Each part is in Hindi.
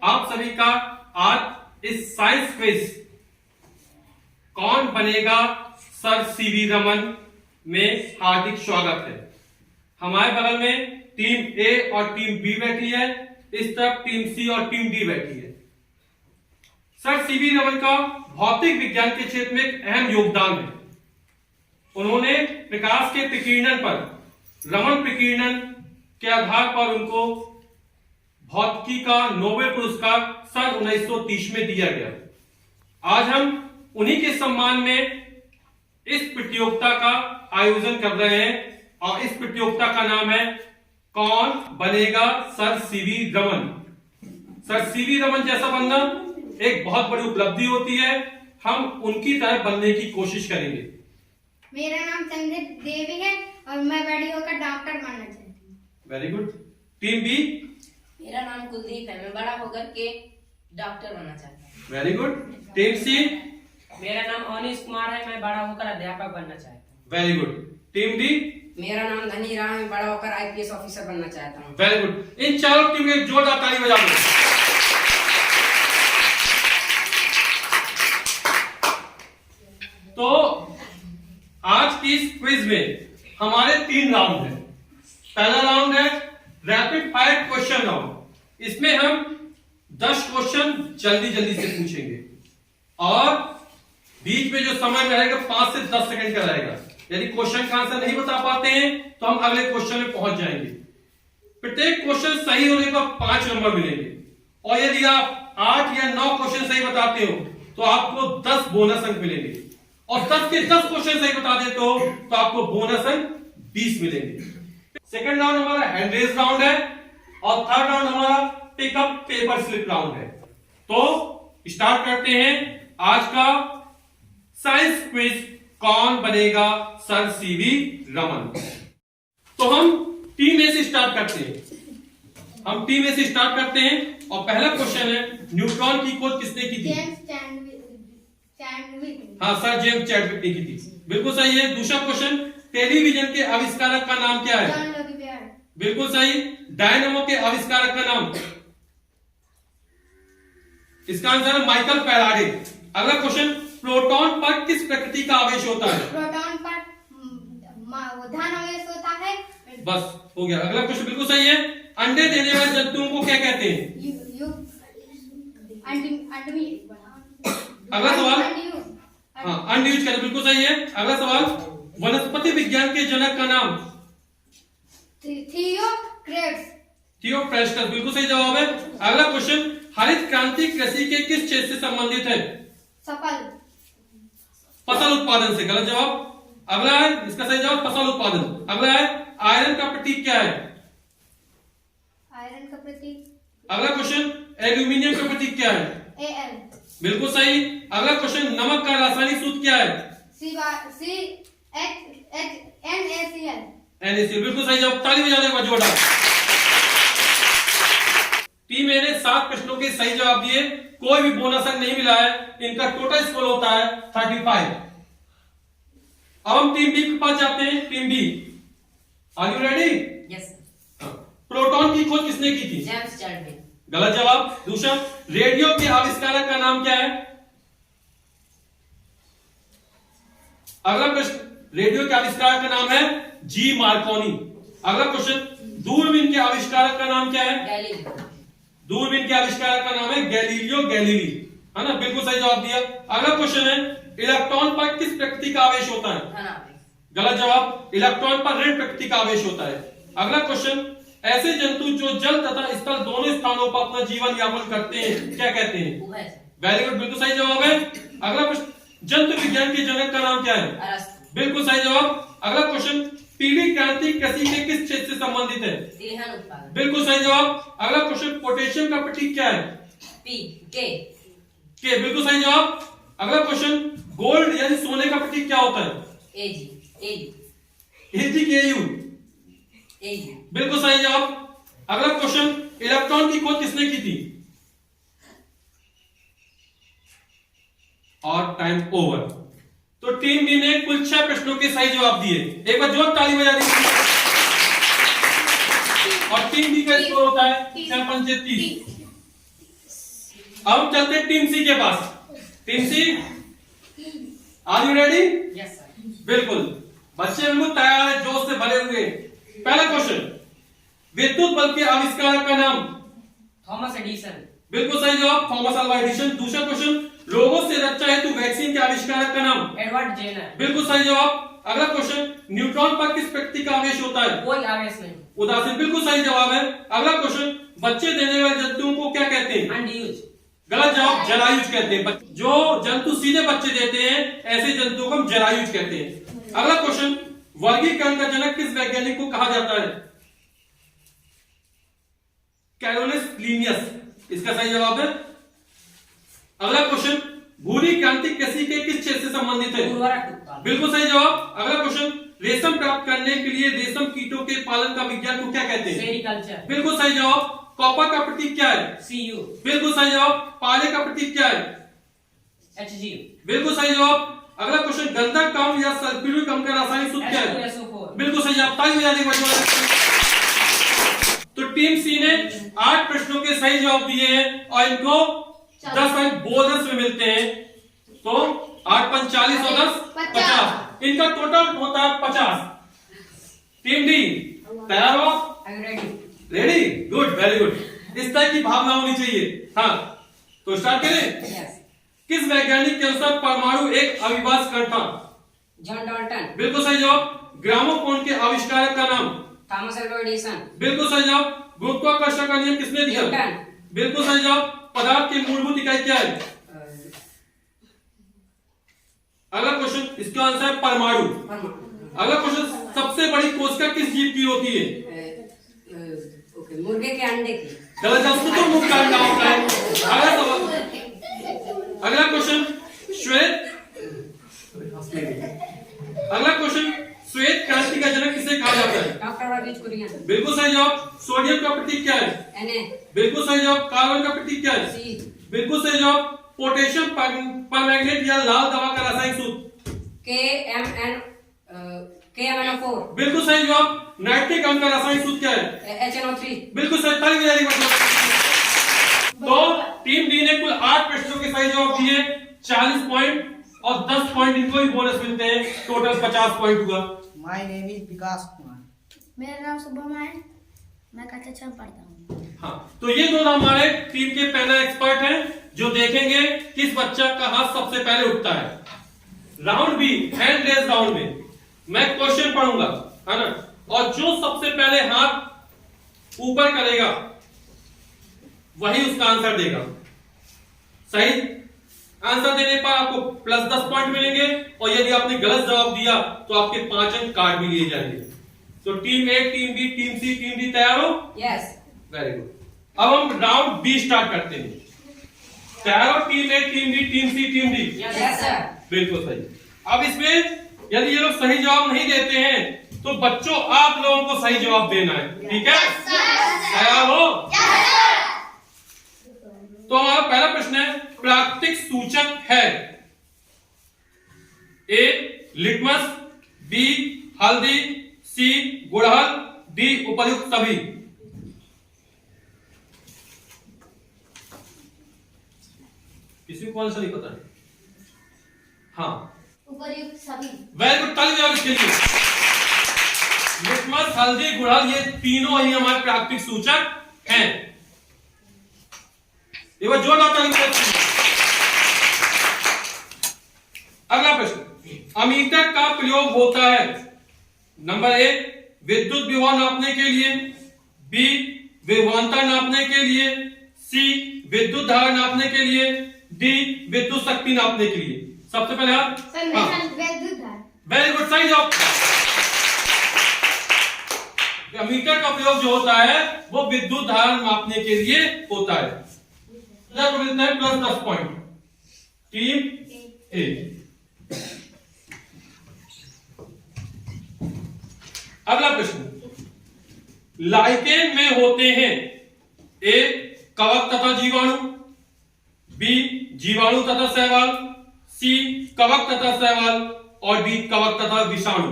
आप सभी का आज इस साइंस क्विज कौन बनेगा सर सीवी रमन में हार्दिक स्वागत है। हमारे बगल में टीम ए और टीम बी बैठी है, इस तरफ टीम सी और टीम डी बैठी है। सर सीवी रमन का भौतिक विज्ञान के क्षेत्र में एक अहम योगदान है। उन्होंने प्रकाश के प्रकीर्णन पर रमन प्रकीर्णन के आधार पर उनको भौतिकी का नोबेल पुरस्कार सन 1930 में दिया गया। आज हम उन्हीं के सम्मान में इस प्रतियोगिता का आयोजन कर रहे हैं और इस प्रतियोगिता का नाम है कौन बनेगा sir CV Raman. Sir CV Raman जैसा बनना एक बहुत बड़ी उपलब्धि होती है। हम उनकी तरह बनने की कोशिश करेंगे। मेरा नाम चंद्रित देवी है और मैं बड़ी होकर डॉक्टर बनना चाहती हूँ। Very good. Team B. मेरा नाम कुलदीप है, मैं बड़ा होकर के डॉक्टर बनना चाहता हूँ। Very good. टीम सी। मेरा नाम अनिश कुमार है, मैं बड़ा होकर अध्यापक बनना चाहता हूँ। Very good. Team D. मेरा नाम धनी राम है, बड़ा होकर आईपीएस ऑफिसर बनना चाहता हूँ। Very good. इन चारों टीम के जोरदार ताली बजा दो। तो आज की इस क्विज में हमारे 3 राउंड हैं। पहला राउंड है रैपिड फायर क्वेश्चन राउंड। इसमें हम 10 क्वेश्चन जल्दी जल्दी से पूछेंगे और बीच में जो समय रहेगा 5 से 10 सेकंड का रहेगा। यदि क्वेश्चन का आंसर नहीं बता पाते हैं तो हम अगले क्वेश्चन में पहुंच जाएंगे। प्रत्येक क्वेश्चन सही होने पर 5 नंबर मिलेंगे और यदि आप 8 या 9 क्वेश्चन सही बताते हो तो आपको 10 बोनस अंक मिलेंगे और 10 के 10 क्वेश्चन सही बता देते हो तो आपको बोनस अंक 20 मिलेंगे। सेकंड राउंड हमारा हैंड रेज राउंड है और थर्ड राउंड हमारा पिकअप पेपर स्लिप राउंड है। तो स्टार्ट करते हैं आज का साइंस क्विज कौन बनेगा सर सीवी रमन। तो हम टीम ए से स्टार्ट करते हैं। और पहला क्वेश्चन है न्यूट्रॉन की खोज किसने की थी? हाँ सर जेम्स चैडविक ने की थी। बिल्कुल सही है। दूसरा क्वेश्चन टेलीविजन के आविष्कारक का नाम क्या है? बिल्कुल सही। डायनामो के आविष्कारक का नाम? इसका आंसर है माइकल फैराडे। अगला क्वेश्चन प्रोटॉन पर किस प्रकृति का आवेश होता है? प्रोटॉन पर धन आवेश होता है। बस हो गया। अगला क्वेश्चन बिल्कुल सही है। अंडे देने वाले जंतुओं को क्या कहते हैं? अगला सवाल हाँ अनयूज करें। बिल्कुल सही है। अगला सवाल वनस्पति विज्ञान के जनक का नाम? थियोफ्रास्टस। बिल्कुल सही जवाब है। अगला क्वेश्चन हरित क्रांति कृषि के किस क्षेत्र से संबंधित है? फसल उत्पादन से। गलत जवाब। अगला है इसका सही जवाब फसल उत्पादन। अगला है आयरन का प्रतीक क्या है? आयरन का प्रतीक। अगला क्वेश्चन एल्यूमिनियम का प्रतीक क्या है? Al। बिल्कुल सही। अगला क्वेश्चन नमक का रासायनिक सूत्र क्या है? NaCl। बिल्कुल सही जवाब। ताली बजाने का जोरदार। टीम ए ने 7 प्रश्नों के सही जवाब दिए, कोई भी बोनस अंक नहीं मिला है। इनका टोटल स्कोर होता है 35। अब हम टीम बी के पास जाते हैं। Team B are you ready? Yes. Proton की खोज किसने की थी? James Chadwick. गलत जवाब। दूसरा रेडियो के आविष्कारक का नाम क्या है? अगला प्रश्न रेडियो के आविष्कारक का नाम है जी मार्कोनी। अगला क्वेश्चन दूरबीन के आविष्कारक का नाम क्या है? गैलीलियो। दूरबीन के आविष्कारक का नाम है गैलीलियो गैलीली, है ना? बिल्कुल सही जवाब दिया। अगला क्वेश्चन है इलेक्ट्रॉन पर किस प्रकृति का आवेश होता है? धन आवेश। गलत जवाब। इलेक्ट्रॉन पर ऋण प्रकृति का आवेश होता है। अगला क्वेश्चन ऐसे जंतु जो जल तथा स्थल दोनों स्थानों पर अपना जीवन यापन करते हैं क्या कहते हैं? Very good. बिल्कुल सही जवाब है। अगला प्रश्न जंतु विज्ञान के जनक का नाम क्या है? अरस्तु। बिल्कुल सही जवाब। अगला क्वेश्चन पीली क्रांति कृषि के किस क्षेत्र से संबंधित है? तिलहन उत्पादन। बिल्कुल सही जवाब। अगला क्वेश्चन पोटेशियम का प्रतीक क्या है? के। बिल्कुल सही जवाब। अगला क्वेश्चन गोल्ड यानी सोने का प्रतीक क्या होता है? AgKu। बिल्कुल सही जवाब। अगला क्वेश्चन इलेक्ट्रॉन की खोज किसने की थी? और टाइम ओवर। तो टीम बी ने कुल 6 प्रश्नों के सही जवाब दिए। एक बार जोर ताली बजा दीजिए। और टीम बी का स्कोर होता है 6 पंचे 30। अब हम चलते हैं टीम सी के पास। Team C, are you ready? Yes sir. बिल्कुल, बच्चे बिल्कुल तैयार है, जोश से भरे हुए। पहला क्वेश्चन, विद्युत बल्ब के आविष्कारक का नाम? Thomas Edison. बिल्कुल सही जवाब, थॉमस अल्वा एडिसन। दूसरा क्वेश्चन, लोगों से रक्षा हेतु वैक्सीन के आविष्कारक का नाम? Edward Jenner. बिल्कुल सही जवाब। अगला क्वेश्चन, न्यूट्रॉन पर किस प्रकृति का आवेश होता है? कोई आवेश नहीं। उदासीन। बिल्कुल सही जवाब है। अगला क्वेश्चन, बच्चे देने वाले जंतुओं को क्या कहते हैं? अनड्यूज। गलत जवाब, जरायुज कहते हैं। जो जंतु सीधे बच्चे देते हैं ऐसे जंतुओं को हम जरायुज कहते हैं। अगला क्वेश्चन, वर्गीकरण का जनक किस वैज्ञानिक को कहा जाता है? कैरोलिस लीनियस, इसका सही जवाब है। अगला क्वेश्चन, भूरी क्रांति कृषि के किस क्षेत्र से संबंधित है? उर्वरक उत्पादन। बिल्कुल सही जवाब। अगला क्वेश्चन, रेशम प्राप्त करने के लिए रेशम कीटों के पालन का विज्ञान को क्या कहते हैं? सेरिकल्चर। बिल्कुल सही जवाब। कॉपर का प्रतीक क्या है? सीयू। बिल्कुल सही जवाब। पाले का प्रतीक क्या है? एचजी। बिल्कुल सही जवाब। अगला क्वेश्चन, गंधक अम्ल या सल्फ्यूरिक अम्ल का रासायनिक सूत्र क्या है? H2SO4। बिल्कुल सही जवाब। ताली बजा दें। तो टीम सी ने 8 प्रश्नों के सही जवाब दिए हैं और इनको 10 पॉइंट बोनस में मिलते हैं। तो 8 × 5 = 40 और 10 = 50। इनका टोटल होता है 50। टीम डी तैयार हो? I am ready. Ready? Good, very good. इस तरह की भावना होनी चाहिए। हाँ, तो स्टार्ट करें। यस। किस वैज्ञानिक के अनुसार परमाणु एक अविभाज्य कण था? John Dalton. बिल्कुल सही जवाब। ग्रामोफोन के आविष्कारक का नाम? Thomas Alva Edison. बिल्कुल सही जवाब। गुरुत्वाकर्षण का नियम किसने दिया? न्यूटन। बिल्कुल सही जवाब। पदार्थ की मूलभूत इकाई क्या है? अगला क्वेश्चन, इसका आंसर है परमाणु। अगला क्वेश्चन, सबसे बड़ी कोशिका किस जीव की होती है? ओके, मुर्गे के अंडे की। गलत जवाब, तो मुक्त करना होता है। अगला सवाल, अगला क्वेश्चन, अगला क्वेश्चन, श्वेत क्रांति का जनक किसे कहा जाता है? डॉक्टर रॉबिन्स कुरियन। बिल्कुल सही जवाब। सोडियम का प्रतीक क्या है? Na। बिल्कुल सही जवाब। कार्बन का प्रतीक क्या है? C। बिल्कुल सही जवाब। पोटेशियम परमैंगनेट या लाल दवा का रासायनिक सूत्र? KMnO4। बिल्कुल सही जवाब। नाइट्रिक अम्ल का रासायनिक सूत्र क्या है? HNO3। बिल्कुल सही। ताली बजाइए बच्चों। तो टीम डी ने कुल 8 प्रश्नों के सही जवाब दिए, 40 पॉइंट और 10 पॉइंट इनको ही बोनस मिलते हैं। टोटल 50 पॉइंट हुआ। माय नेम इज विकास कुमार। मेरा नाम शुभम है, मैं कक्षा 6 में पढ़ता हूँ। हाँ, तो ये दोनों हमारे टीम के पैनल एक्सपर्ट हैं जो देखेंगे किस बच्चा का हाथ सबसे पहले उठता है। Round B, hand raise round में मैं क्वेश्चन पढ़ूंगा, है ना, और जो सबसे पहले हाथ ऊपर करेगा वही उसका आंसर देगा। सही आंसर देने पर आपको +10 पॉइंट मिलेंगे और यदि आपने गलत जवाब दिया तो आपके 5 अंक काट भी लिए जाएंगे। तो टीम ए, टीम बी, टीम सी, टीम डी तैयार हो? यस। Very good. अब हम राउंड बी स्टार्ट करते हैं। तैयार हो? टीम ए, टीम बी, टीम सी, टीम डी? Yes sir. बिल्कुल सही। अब इसमें यदि ये लोग सही जवाब नहीं देते हैं तो बच्चों आप लोगों को सही जवाब देना है, ठीक है? तैयार हो? तो हमारा पहला प्रश्न है, प्राकृतिक सूचक है? ए लिटमस, बी हल्दी, सी गुड़हल, डी उपर्युक्त सभी। किसी को आंसर नहीं पता है? हाँ, उपर्युक्त सभी। वेरी गुड, ताली बजाओ इसके लिए। लिटमस, हल्दी, गुड़हल ये तीनों ही हमारे प्राकृतिक सूचक हैं। एक बार जोरदार ताली बजाओ। अगला प्रश्न, अमीटर का प्रयोग होता है? नंबर ए विद्युत विभव नापने के लिए, बी विभवांतर नापने के लिए, सी विद्युत धारा नापने के लिए, डी विद्युत शक्ति नापने के लिए। सबसे पहले आप विद्युत धारा। वेरी गुड, सही जवाब। मीटर का प्रयोग जो होता है वो विद्युत धारा नापने के लिए होता है। मिलता है +10 पॉइंट टीम ए। अगला प्रश्न, लाइकेन में होते हैं? ए कवक तथा जीवाणु, बी जीवाणु तथा शैवाल, सी कवक तथा शैवाल और डी कवक तथा विषाणु।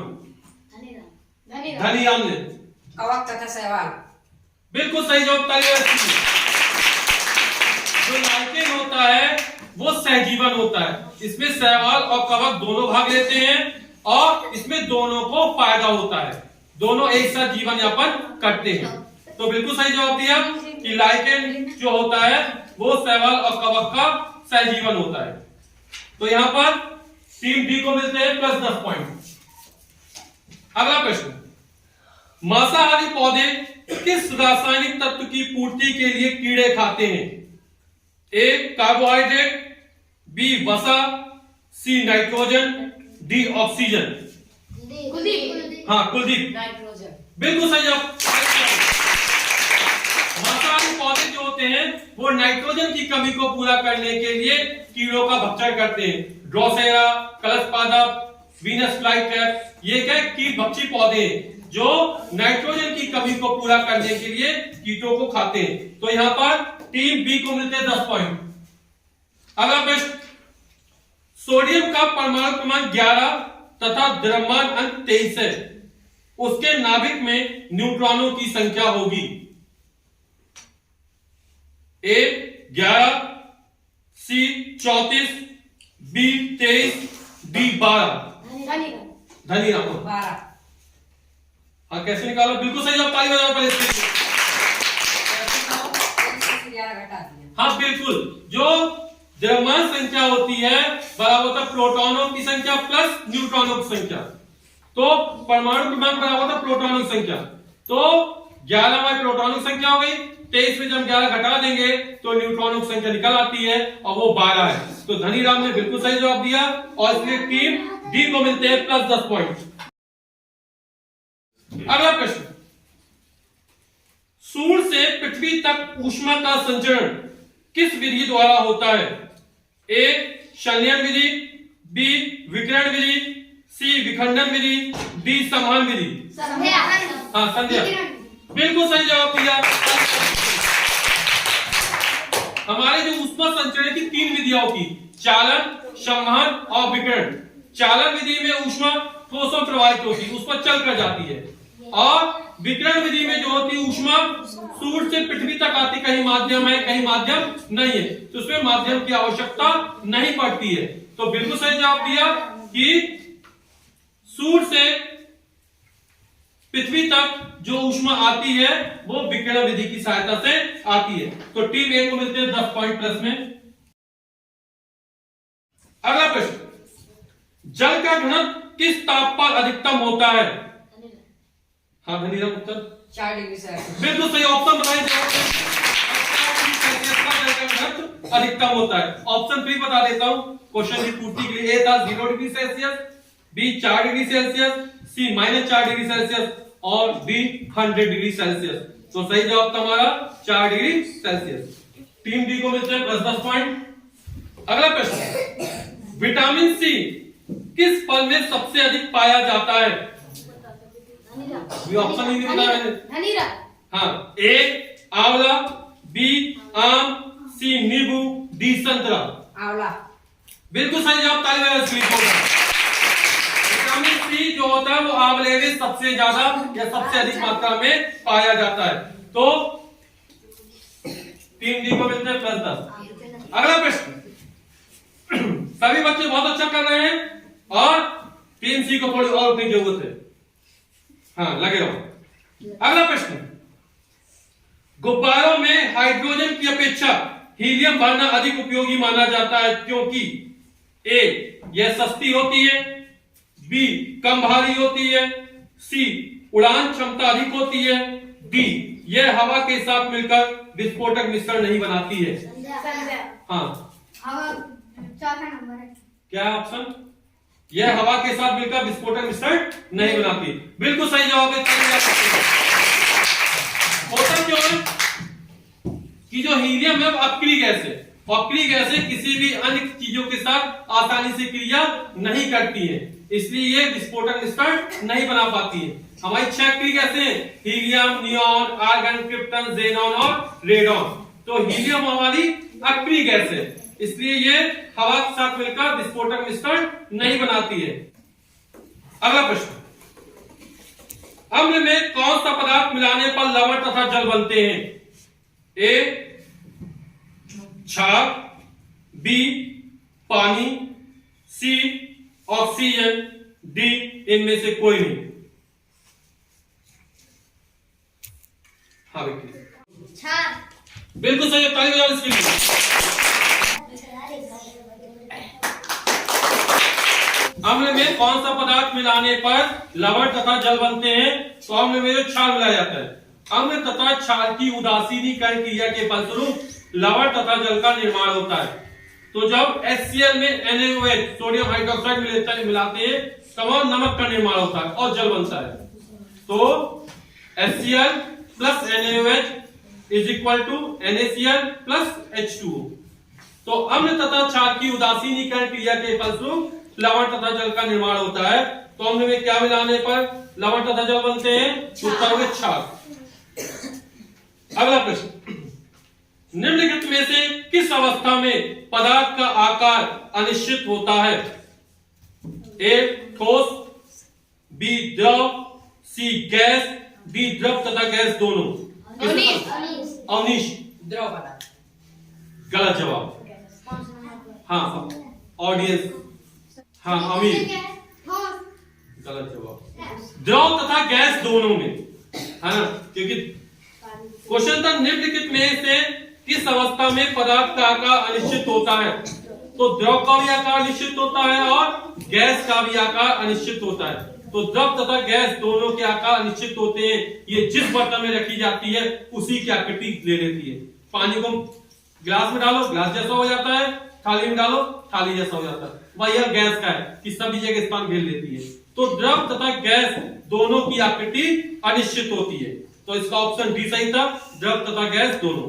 धनिराम ने कवक तथा शैवाल। बिल्कुल सही जवाब। ताली बजाइए। जो लाइकेन होते वो सहजीवन होता है। इसमें शैवाल और कवक दोनों भाग लेते हैं और इसमें दोनों को फायदा होता है, दोनों एक साथ जीवन यापन करते हैं। तो बिल्कुल सही जवाब दिया कि लाइकेन जो होता है वो शैवाल और कवक का सहजीवन होता है। तो यहां पर टीम डी को मिलते हैं +10 पॉइंट। अगला प्रश्न, मांसाहारी पौधे किस रासायनिक तत्व की पूर्ति के लिए कीड़े खाते हैं? ए कार्बोहाइड्रेट, बी वसा, C nitrogen, D oxygen. Kuldeep. हाँ कुलदीप, नाइट्रोजन। बिल्कुल सही जवाब। मांसाहारी पौधे जो होते हैं वो नाइट्रोजन की कमी को पूरा करने के लिए कीड़ों का भक्षण करते हैं। ड्रोसेरा, कलशपादप, वीनस फ्लाईट्रैप, ये क्या कीट भक्षी पौधे हैं जो नाइट्रोजन की कमी को पूरा करने के लिए कीटों को खाते हैं। तो यहां पर टीम बी को मिलते हैं 10 पॉइंट। अगला प्रश्न, सोडियम का परमाणु क्रमांक 11 तथा द्रव्यमान अंक 23 है, उसके नाभिक में न्यूट्रॉनों की संख्या होगी? ए 11, सी 34, बी 23, डी 12। धनीराम 12। हाँ कैसे निकाला? बिल्कुल सही जवाब, ताली बजाओ पहले इसके लिए। 11 घटा दिया। हाँ बिल्कुल, जो द्रव्यमान संख्या होती है बराबर होता है प्रोटॉनों की संख्या प्लस न्यूट्रॉनों की संख्या। तो परमाणु क्रमांक बराबर होता है प्रोटॉनों की संख्या। तो 11 हमारी प्रोटॉनों की संख्या हो गई, 23 में जब 11 घटा देंगे तो न्यूट्रॉनों की संख्या निकल आती है और वो 12 है। तो धनीराम ने बिल्कुल सही जवाब दिया और इसलिए टीम डी को मिलते हैं +10 पॉइंट। अगला प्रश्न, सूर्य से पृथ्वी तक ऊष्मा का संचरण किस विधि द्वारा होता है? ए संलयन विधि, बी विकिरण विधि, सी विखंडन विधि, डी समान विधि। हाँ संध्या, बिल्कुल सही जवाब दिया। हमारे जो ऊष्मा संचरण की 3 विधियां होती, चालन, संवहन और विकिरण। चालन विधि में ऊष्मा ठोस में प्रवाहित होती है, उस पर चल कर जाती है, और विकिरण विधि में जो होती है ऊष्मा सूर्य से पृथ्वी तक आती, कहीं माध्यम है कहीं माध्यम नहीं है, तो उसमें माध्यम की आवश्यकता नहीं पड़ती है। तो बिल्कुल सही जवाब दिया कि सूर्य से पृथ्वी तक जो ऊष्मा आती है वो विकिरण विधि की सहायता से आती है। तो टीम ए को मिलते हैं 10 पॉइंट प्लस में। अगला प्रश्न, जल का घनत्व किस ताप पर अधिकतम होता है? हाँ धनीराम उत्तर 4 डिग्री सेल्सियस। बिल्कुल सही ऑप्शन बताएं। 4 डिग्री सेल्सियस का जल का घनत्व अधिकतम होता है। ऑप्शन 3 बता देता हूं क्वेश्चन की पूर्ति के लिए। ए था 0 degree Celsius, B 4 degree Celsius, C -4 degree Celsius और डी 100 डिग्री सेल्सियस। तो सही जवाब था हमारा 4 डिग्री सेल्सियस। टीम डी को मिलते हैं +10 पॉइंट। अगला प्रश्न, विटामिन सी किस फल में सबसे अधिक पाया जाता है? ये ऑप्शन ही नहीं बताया मैंने। हाँ, ए आंवला, बी आम, सी नींबू, डी संतरा। आंवला। बिल्कुल सही जवाब, ताली बजाओ इसके लिए। विटामिन सी जो होता है वो आंवले में सबसे ज्यादा या सबसे अधिक मात्रा में पाया जाता है। तो टीम डी को मिलते हैं +10। अगला प्रश्न, सभी बच्चे बहुत अच्छा कर रहे हैं और टीम सी को थोड़ी और अपनी जरूरत है। हाँ लगे रहो। अगला प्रश्न, गुब्बारों में हाइड्रोजन की अपेक्षा हीलियम भरना अधिक उपयोगी माना जाता है क्योंकि? ए यह सस्ती होती है, बी कम भारी होती है, सी उड़ान क्षमता अधिक होती है, डी यह हवा के साथ मिलकर विस्फोटक मिश्रण नहीं बनाती है। हाँ चौथा नंबर है। क्या है ऑप्शन? यह हवा के साथ मिलकर विस्फोटक मिश्रण नहीं बनाती। बिल्कुल सही जवाब है। होता क्यों है कि जो हीलियम है वो अक्रिय गैस है, अक्रिय गैसें किसी भी अन्य चीजों के साथ आसानी से क्रिया नहीं करती है, इसलिए ये विस्फोटक मिश्रण नहीं बना पाती है। हमारी 6 अक्रिय गैसें हैं, helium, neon, argon, krypton, xenon और रेडॉन। तो हीलियम हमारी अक्रिय गैस है, इसलिए ये हवा के साथ मिलकर विस्फोटक मिश्रण नहीं बनाती है। अगला प्रश्न, अम्ल में कौन सा पदार्थ मिलाने पर लवण तथा जल बनते हैं? ए क्षार, बी पानी, सी ऑक्सीजन, डी इनमें से कोई नहीं। हाँ बेटी, छाछ। बिल्कुल सही है, ताली बजाओ इसके लिए। अम्ल में कौन सा पदार्थ मिलाने पर लवण तथा जल बनते हैं? तो अम्ल में जो क्षार मिलाया जाता है। अम्ल तथा क्षार की उदासीनीकरण क्रिया के फलस्वरूप लवण तथा जल का निर्माण होता है। तो जब HCl में NaOH सोडियम हाइड्रोक्साइड मिलाते हैं तब वहां नमक का निर्माण होता है और जल बनता है। तो HCl plus NaOH is equal to NaCl plus H2O। तो अम्ल तथा क्षार की उदासीनीकरण क्रिया के फलस्वरूप लवण तथा जल का निर्माण होता है। तो अम्ल में क्या मिलाने पर लवण तथा जल बनते हैं? उत्तर में क्षार। अगला प्रश्न, निम्नलिखित में से किस अवस्था में पदार्थ का आकार अनिश्चित होता है? ए ठोस, बी द्रव, सी गैस, डी द्रव तथा गैस दोनों। अवनीश, द्रव पदार्थ। गलत जवाब। हाँ ऑडियंस, हाँ अमीर, गलत जवाब। द्रव तथा गैस दोनों में, है ना, क्योंकि क्वेश्चन था निम्नलिखित में से किस अवस्था में पदार्थ का आकार अनिश्चित होता है? तो द्रव का भी आकार अनिश्चित होता है और गैस का भी आकार अनिश्चित होता है। तो द्रव तथा गैस दोनों के आकार अनिश्चित होते हैं। ये जिस बर्तन में रखी जाती है उसी की आकृति ले लेती है। पानी को गिलास में डालो, गिलास जैसा हो जाता है, थाली में डालो, थाली जैसा हो जाता है। वही यह गैस का है कि सभी जगह स्थान घेर लेती है। तो द्रव तथा गैस दोनों की आकृति अनिश्चित होती है। तो इसका ऑप्शन डी सही था, द्रव तथा गैस दोनों।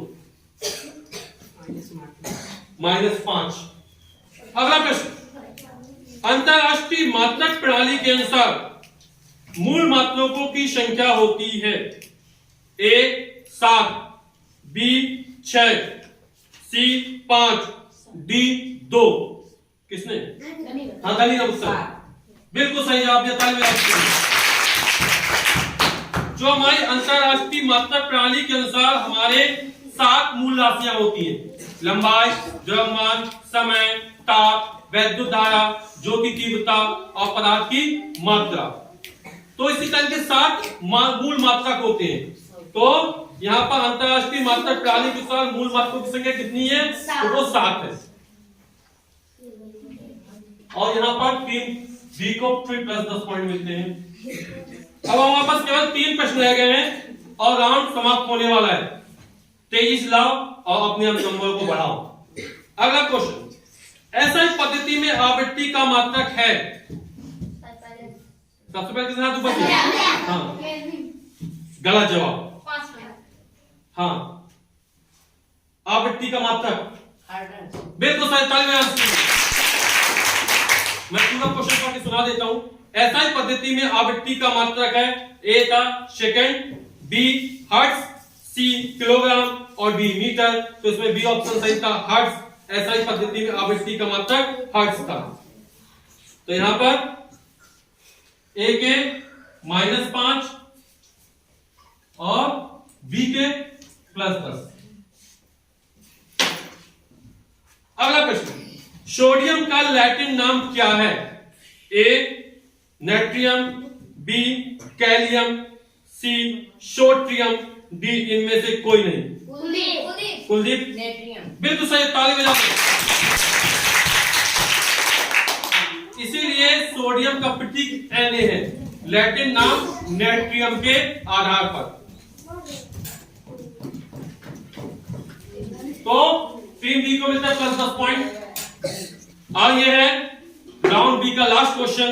-5। अगला प्रश्न, अंतरराष्ट्रीय मात्रक प्रणाली के अनुसार मूल मात्रकों की संख्या होती है? ए 7, बी 6, सी 5, डी 2। किसने? हाँ धनी का उत्तर बिल्कुल सही जवाब दिया, ताली बजाओ। जो हमारी अंतरराष्ट्रीय मात्रक प्रणाली के अनुसार हमारे 7 मूल राशियां होती हैं: लंबाई, द्रव्यमान, समय, ताप, वैद्युत धारा, ज्योति तीव्रता और पदार्थ की मात्रा। तो इसी तरह के 7 मूल मात्रक होते हैं। तो यहाँ पर अंतरराष्ट्रीय मात्रक प्रणाली के अनुसार मूल मात्रकों की संख्या कितनी है? तो वो 7 है। और यहाँ पर 3 बी को फिर +10 पॉइंट मिलते हैं। अब हमारे पास केवल 3 प्रश्न रह गए हैं और राउंड समाप्त होने वाला है। तेजी से लाओ और अपने नंबर को बढ़ाओ। अगला क्वेश्चन, ऐसा पद्धति में आवृत्ति का मात्रक है? सबसे पहले किसने हाथ ऊपर किया? हाँ गलत जवाब। हाँ आवृत्ति का मात्रक बिल्कुल सही, ताली बजाओ। मैं पूरा क्वेश्चन पढ़ के सुना देता हूं। ऐसा ही पद्धति में आवृत्ति का मात्रक है: ए था सेकंड, बी हर्ट्ज, सी किलोग्राम और डी मीटर। तो इसमें बी ऑप्शन सही था, हर्ट्ज। ऐसा ही पद्धति में आवृत्ति का मात्रक हर्ट्ज था। तो यहां पर ए के -5 और बी के +10। अगला प्रश्न, सोडियम का लैटिन नाम क्या है? ए नेट्रियम, बी कैलियम, सी सोट्रियम, डी इनमें से कोई नहीं। कुलदीप नेट्रियम। बिल्कुल सही, ताली बजाओ। इसीलिए सोडियम का प्रतीक Na है, लैटिन नाम नेट्रियम के आधार पर। तो टीम बी को मिलता है +10 पॉइंट। और यह है राउंड बी का लास्ट क्वेश्चन।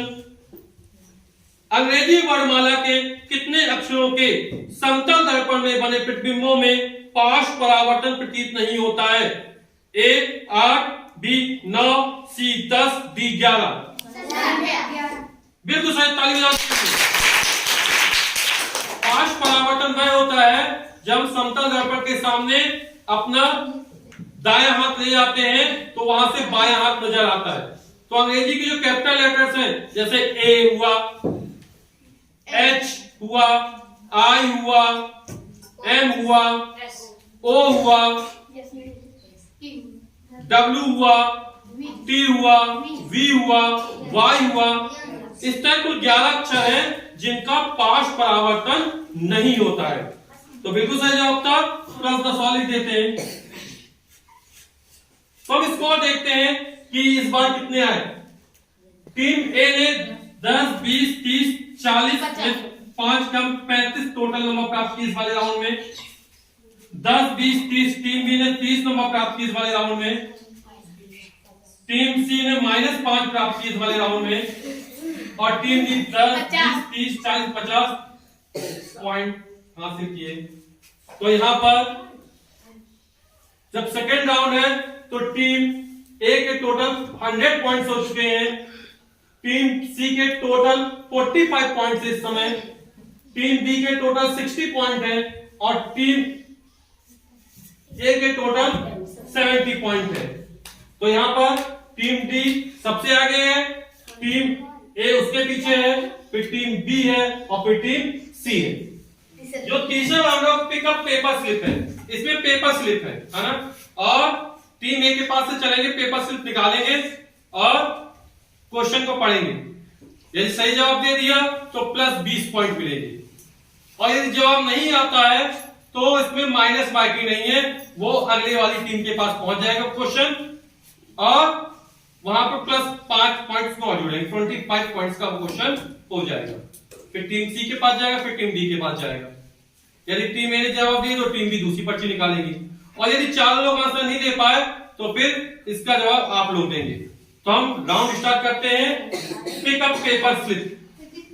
अंग्रेजी वर्णमाला के कितने अक्षरों के समतल दर्पण में बने प्रतिबिंबों में पार्श्व परावर्तन प्रतीत नहीं होता है? ए 8, बी 9, सी 10, डी 11। बिल्कुल सही, ताली बजाओ। पार्श्व परावर्तन वह होता है जब समतल दर्पण के सामने अपना दायां हाथ ले जाते हैं तो वहां से बायां हाथ नजर आता है। तो अंग्रेजी के जो कैपिटल लेटर्स हैं, जैसे ए हुआ, एच हुआ, आई हुआ, एम हुआ, ओ हुआ, W हुआ, T हुआ, V हुआ, Y हुआ, इस टाइप कुल 11 अक्षर हैं जिनका पार्श्व परावर्तन नहीं होता है। तो बिल्कुल सही जवाब था, प्लस 10 और लिख देते हैं। तो अब स्कोर देखते हैं कि इस बार कितने आए। टीम ए ने 10, 20, 30, 40, 5 कम 35 टोटल नंबर प्राप्त किए इस वाले राउंड में। 10, 20, 30 टीम बी ने 30 नंबर प्राप्त किए इस वाले राउंड में। टीम सी ने -5 प्राप्त किए इस वाले राउंड में। और टीम डी 10, 20, 30, 40, 50 पॉइंट हासिल किए। तो यहां पर जब सेकेंड राउंड है तो टीम ए के टोटल 100 पॉइंट्स हो चुके हैं। टीम सी के टोटल 45 पॉइंट्स इस समय। टीम बी के टोटल 60 पॉइंट है और टीम ए के टोटल 70 पॉइंट है। तो यहां पर टीम डी सबसे आगे है, टीम ए उसके पीछे है, फिर टीम बी है और फिर टीम सी है। जो तीसरा round of pickup paper slip है, इसमें पेपर स्लिप है ना, और टीम ए के पास से चलेंगे, पेपर स्लिप निकालेंगे और क्वेश्चन को पढ़ेंगे। यदि सही जवाब दे दिया तो प्लस 20 पॉइंट मिलेगी, और यदि जवाब नहीं आता है तो इसमें माइनस बाकी नहीं है, वो अगले वाली टीम के पास पहुंच जाएगा क्वेश्चन, और वहां पर प्लस 5 पॉइंट्स मौजूद है, 25 पॉइंट्स का क्वेश्चन हो जाएगा। फिर टीम सी के पास जाएगा, फिर टीम डी के पास जाएगा। यदि टीम ए ने जवाब दिया तो टीम बी दूसरी पर्ची निकालेगी, और यदि 4 लोग आंसर नहीं दे पाए तो फिर इसका जवाब आप लोग देंगे। तो हम राउंड स्टार्ट करते हैं पिकअप पेपर स्लिप।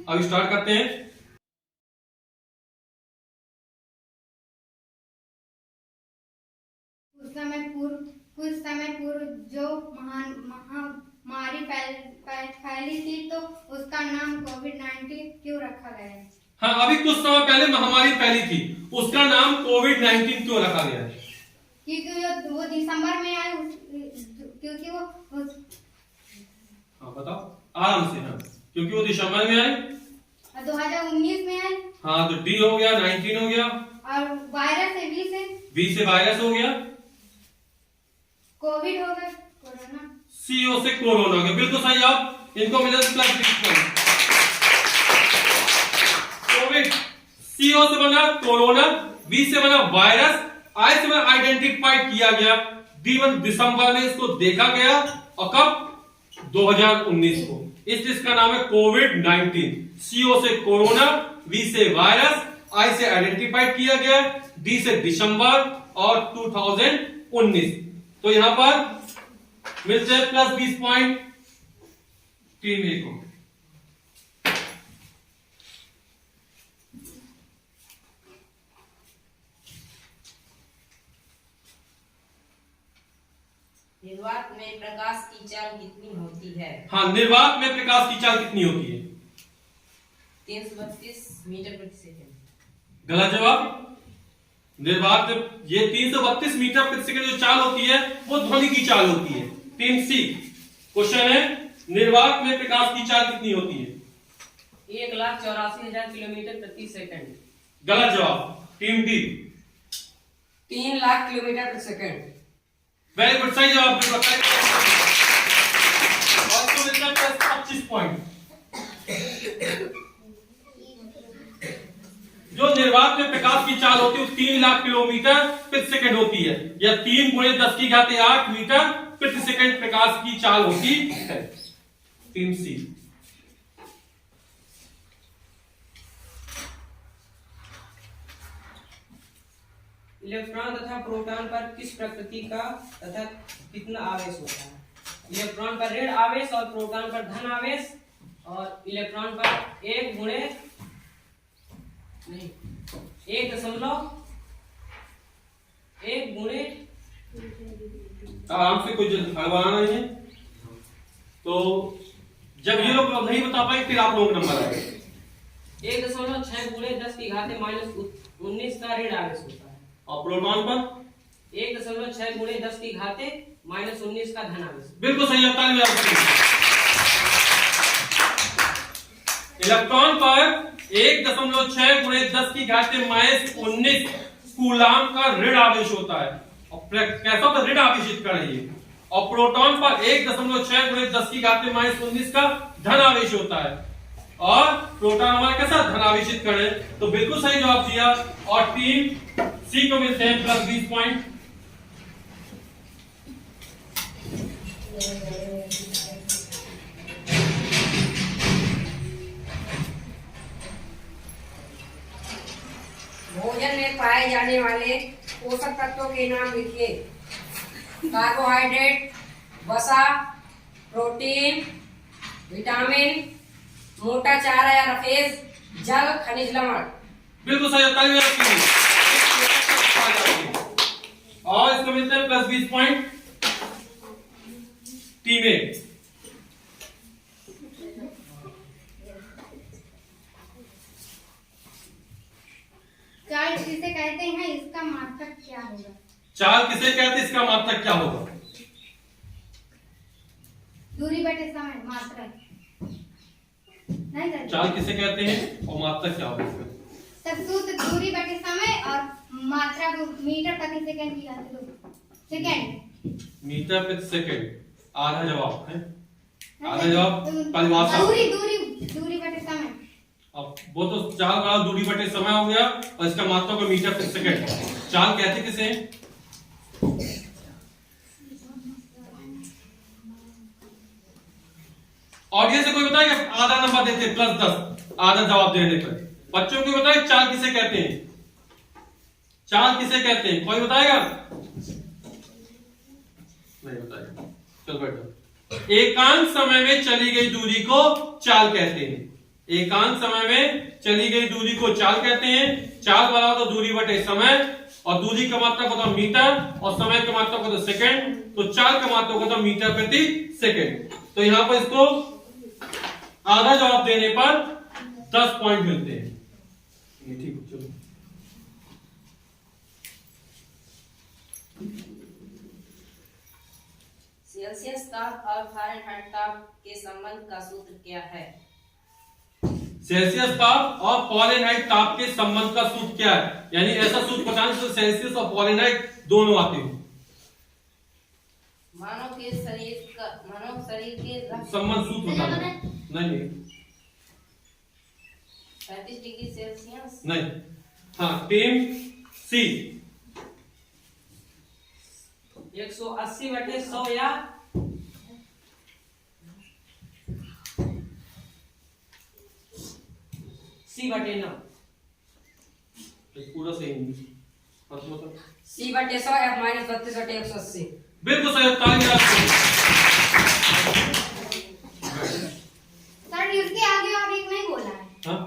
अब स्टार्ट करते हैं। कुछ समय पूर्व जो महामारी फैली थी तो उसका नाम कोविड-19 क्यों रखा गया है? हाँ, अभी कुछ समय पहले महामारी फैली थी, उसका नाम कोविड-19 क्यों रखा गया है? क्योंकि वो दिसंबर में आए, क्योंकि वो हाँ बताओ आराम से। हाँ, क्योंकि वो दिसंबर में आए, 2019 में आए। हाँ, तो डी हो गया, 19 हो गया, और वायरस है, बी से वायरस हो गया, कोविड हो गया, कोरोना, सीओ से कोरोना हो गया। बिल्कुल सही जवाब, इनको मिले प्लस 20 पॉइंट। कोविड, सीओ से बना कोरोना, बी से बना वायरस, आई से बना आइडेंटिफाइड किया गया, डी दिसंबर में इसको देखा गया, और कब? 2019 को। इसका नाम है कोविड-19। सीओ से कोरोना, बी से वायरस, आई से आइडेंटिफाइड किया गया, डी से दिसंबर और 2019। तो यहां पर मिलते हैं प्लस 20 पॉइंट टीम ए को। निर्वात में प्रकाश की चाल कितनी होती है? हाँ, निर्वात में प्रकाश की चाल कितनी होती है? 332 मीटर प्रति सेकंड। गलत जवाब। निर्वात ये 332 मीटर प्रति सेकंड जो चाल होती है वो ध्वनि की चाल होती है। टीम सी, क्वेश्चन है निर्वात में प्रकाश की चाल कितनी होती है? 1,84,000 किलोमीटर प्रति सेकंड। गलत जवाब। टीम डी, 3 लाख किलोमीटर प्रति सेकंड। वेरी गुड, सही जवाब। और तो मिलता है 25 पॉइंट। जो निर्वात में प्रकाश की चाल होती है वो 3 लाख किलोमीटर प्रति सेकंड होती है, या 3 × 10⁸ मीटर प्रति सेकंड प्रकाश की चाल होती है। टीम सी, इलेक्ट्रॉन तथा प्रोटॉन पर किस प्रकृति का तथा कितना आवेश होता है? इलेक्ट्रॉन पर ऋण आवेश और प्रोटॉन पर धन आवेश, और इलेक्ट्रॉन पर 1 आराम से, कोई हड़बड़ाना नहीं है। तो जब ये लोग नहीं बता पाए फिर आप लोगों का नंबर आएगा। 1.6 × 10⁻⁻19 का ऋण आवेश होता है, और प्रोटॉन पर 1.6 × 10⁻⁻19 का धन आवेश। बिल्कुल सही। इलेक्ट्रॉन पर 1.6 × 10⁻⁻19 कूलाम का ऋण आवेश होता है। और कैसा होता है ऋण आवेशित कर रही है, और प्रोटॉन पर 1.6 गुणित 10 की घात में -19 का धन आवेश होता है, और प्रोटॉन हमारा कैसा धनावेशित कण है, तो बिल्कुल सही जवाब दिया। और टीम सी को मिलते हैं +20 पॉइंट। भोजन में पाए जाने वाले पोषक तत्वों के नाम लिखिए। कार्बोहाइड्रेट, वसा, प्रोटीन, विटामिन, मोटा चारा या रफेज, जल, खनिज लवण। बिल्कुल सही होता है। और इसको मिलते हैं +20 पॉइंट टीम ए। चार्ज किसे कहते हैं, इसका मात्रक क्या होगा? चाल किसे कहते हैं, इसका मात्रक क्या होगा? दूरी बटे समय मात्रक नहीं सर। चाल किसे कहते हैं और मात्रक क्या होगा इसका? तब सूत्र दूरी बटे समय और मात्रा को मीटर प्रति सेकंड की जाती है। सेकंड मीटर प्रति सेकंड। आधा जवाब है, आधा जवाब परिभाषा। दूरी दूरी दूरी बटे समय। अब वो तो चाल बड़ा दूरी बटे समय हो गया, और इसका मात्रक को मीटर प्रति सेकंड। चाल कहते किसे हैं? ऑडियंस से कोई बताएगा? आधा नंबर देते +10 आधा जवाब देने पर। बच्चों को बताए चाल किसे कहते हैं, चाल किसे कहते हैं, कोई बताएगा? नहीं बताएगा, चल बैठो। एकांक समय में चली गई दूरी को चाल कहते हैं। एकांक समय में चली गई दूरी को चाल कहते हैं। चाल बराबर तो दूरी बटे समय, और दूरी का मात्रक होता मीटर और समय का मात्रक होता सेकंड, तो चाल का मात्रक होता मीटर प्रति सेकंड। तो यहां पर इसको आधा जवाब देने पर 10 पॉइंट मिलते हैं। ये ठीक है, चलो। सेल्सियस ताप और फ़ारेनहाइट ताप के संबंध का सूत्र क्या है? सेल्सियस ताप और फ़ारेनहाइट ताप के संबंध का सूत्र क्या है? यानी ऐसा सूत्र बताना जिसमें सेल्सियस और फ़ारेनहाइट दोनों आते हो। मानव शरीर के रक्त संबंध सूत्र बताना। नहीं 35 डिग्री सेल्सियस नहीं। हाँ, टीम सी 180/100 या 80/9। पूरा सही नहीं, मतलब C/100 या -32/180। बिल्कुल सही उत्तर है। सर इसके आगे और एक नहीं बोला है। हाँ,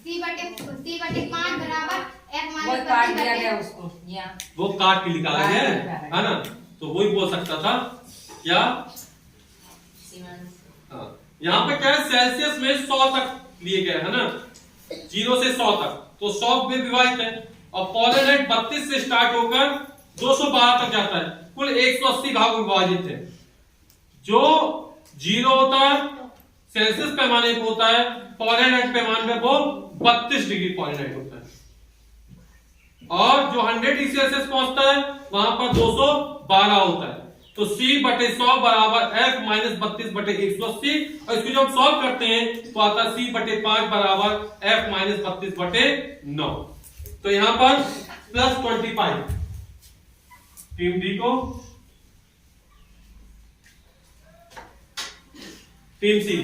C/5 बराबर F वो काट दिया गया उसको। या वो काट के निकाला गया है ना, तो वही बोल सकता था क्या? सीमेंस। हाँ, यहाँ पे क्या है, सेल्सियस में 100 तक लिए गए है ना, 0 से 100 तक, तो 100 में विभाजित है। और फ़ारेनहाइट 32 से स्टार्ट होकर 212 तक जाता है, कुल 180 भाग में विभाजित है। जो 0 होता है सेल्सियस पैमाने पे होता है, फ़ारेनहाइट पैमाने पे वो 32 डिग्री फ़ारेनहाइट होता है। और जो 100 डिग्री सेल्सियस पहुंचता है वहां पर 212 होता है। तो C/100 बराबर F -32/180, और इसको जब हम सॉल्व करते हैं तो आता है C/5 बराबर F -32/9। तो यहां पर +25 टीम डी को, टीम सी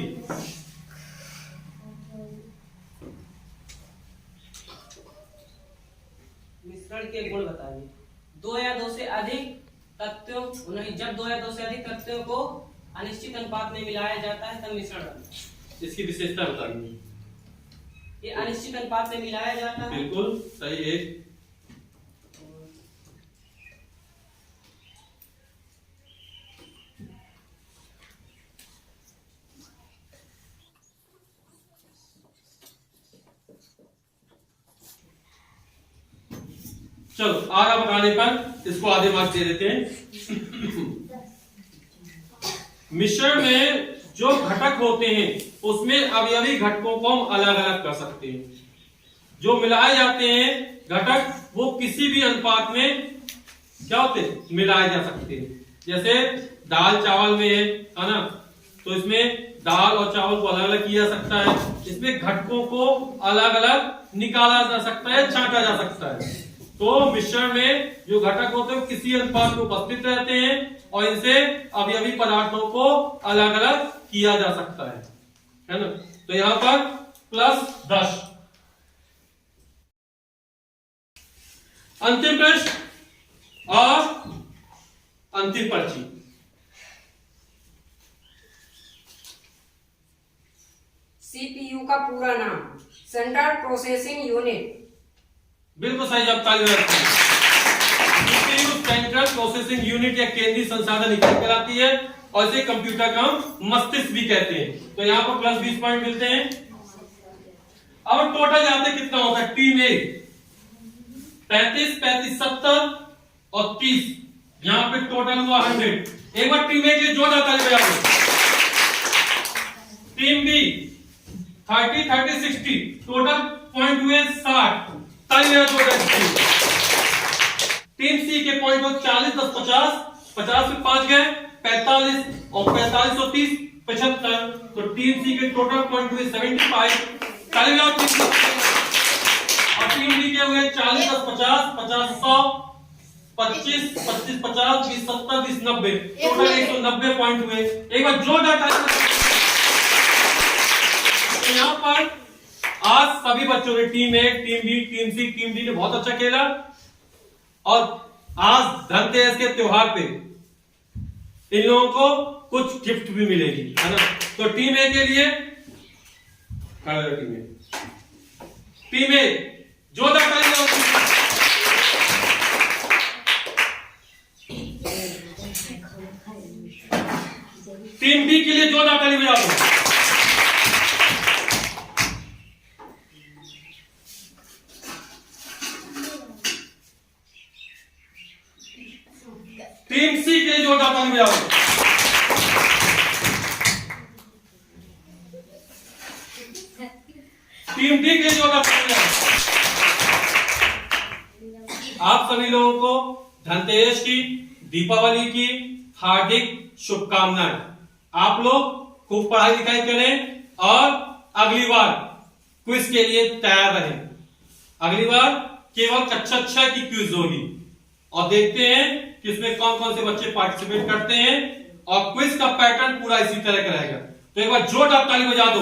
मिश्रण के गुण बताइए। 2 या 2 से अधिक तत्वों जब 2 या 2 से अधिक तत्वों को अनिश्चित अनुपात में मिलाया जाता है तब मिश्रण बनता है। इसकी विशेषता बताइए। ये अनिश्चित अनुपात में मिलाया जाता है। बिल्कुल सही है। चलो आधा बताने पर इसको आधे मार्क्स दे देते हैं। मिश्रण में जो घटक होते हैं उसमें अवयवी घटकों को हम अलग अलग कर सकते हैं। जो मिलाए जाते हैं घटक वो किसी भी अनुपात में क्या होते हैं, मिलाए जा सकते हैं। जैसे दाल चावल में है ना, तो इसमें दाल और चावल को अलग अलग किया जा सकता है, इसमें घटकों को अलग अलग निकाला जा सकता है, छांटा जा सकता है। तो मिश्रण में जो घटक होते हैं किसी अनुपात में उपस्थित रहते हैं और इनसे अवयवी पदार्थों को अलग अलग किया जा सकता है ना। तो यहां पर +10। अंतिम प्रश्न और अंतिम पर्ची। सीपीयू का पूरा नाम सेंट्रल प्रोसेसिंग यूनिट। बिल्कुल सही जवाब, ताली बजाते हैं। सीपीयू सेंट्रल प्रोसेसिंग यूनिट या केंद्रीय संसाधन इकाई कहलाती है और इसे कंप्यूटर का मस्तिष्क भी कहते हैं। तो यहाँ पर +20 पॉइंट मिलते हैं। अब टोटल यहाँ पे कितना होता है? टीम ए 35, 35, 70 और 30, यहाँ पे टोटल हुआ 100। एक बार टीम ए के लिए जोरदार ताली बजा दो। टीम बी 30, 30, 60, टोटल पॉइंट हुए 60, ताली बजा दो। टीम सी के पॉइंट हो 40, 10, 50, 50 में 5 गए 45 और 45 और 30 75। तो टीम सी के टोटल पॉइंट हुए 75, ताली बजाओ। और टीम डी के हुए 40, 10, 50, 50, 100, 25, 25, 50, 20, 70, 20, 90, टोटल 190 पॉइंट हुए। एक बार जोरदार ताली। तो यहाँ पर आज सभी बच्चों ने टीम ए, टीम बी, टीम सी, टीम डी ने बहुत अच्छा खेला और आज धनतेरस के त्योहार पे इन लोगों को कुछ गिफ्ट भी मिलेगी, है ना। तो टीम ए के लिए टीम ए जोरदार ताली बजाओ। टीम बी के लिए जोरदार ताली बजाओ। टीम सी के लिए जोरदार ताली बजाओ। टीम डी के लिए जोरदार ताली बजाओ। आप सभी लोगों को धनतेरस की, दीपावली की हार्दिक शुभकामनाएं। आप लोग खूब पढ़ाई लिखाई करें और अगली बार क्विज के लिए तैयार रहें। अगली बार केवल कक्षा 6 की क्विज होगी और देखते हैं कि इसमें कौन कौन से बच्चे पार्टिसिपेट करते हैं और क्विज का पैटर्न पूरा इसी तरह का रहेगा। तो एक बार जोरदार ताली बजा दो।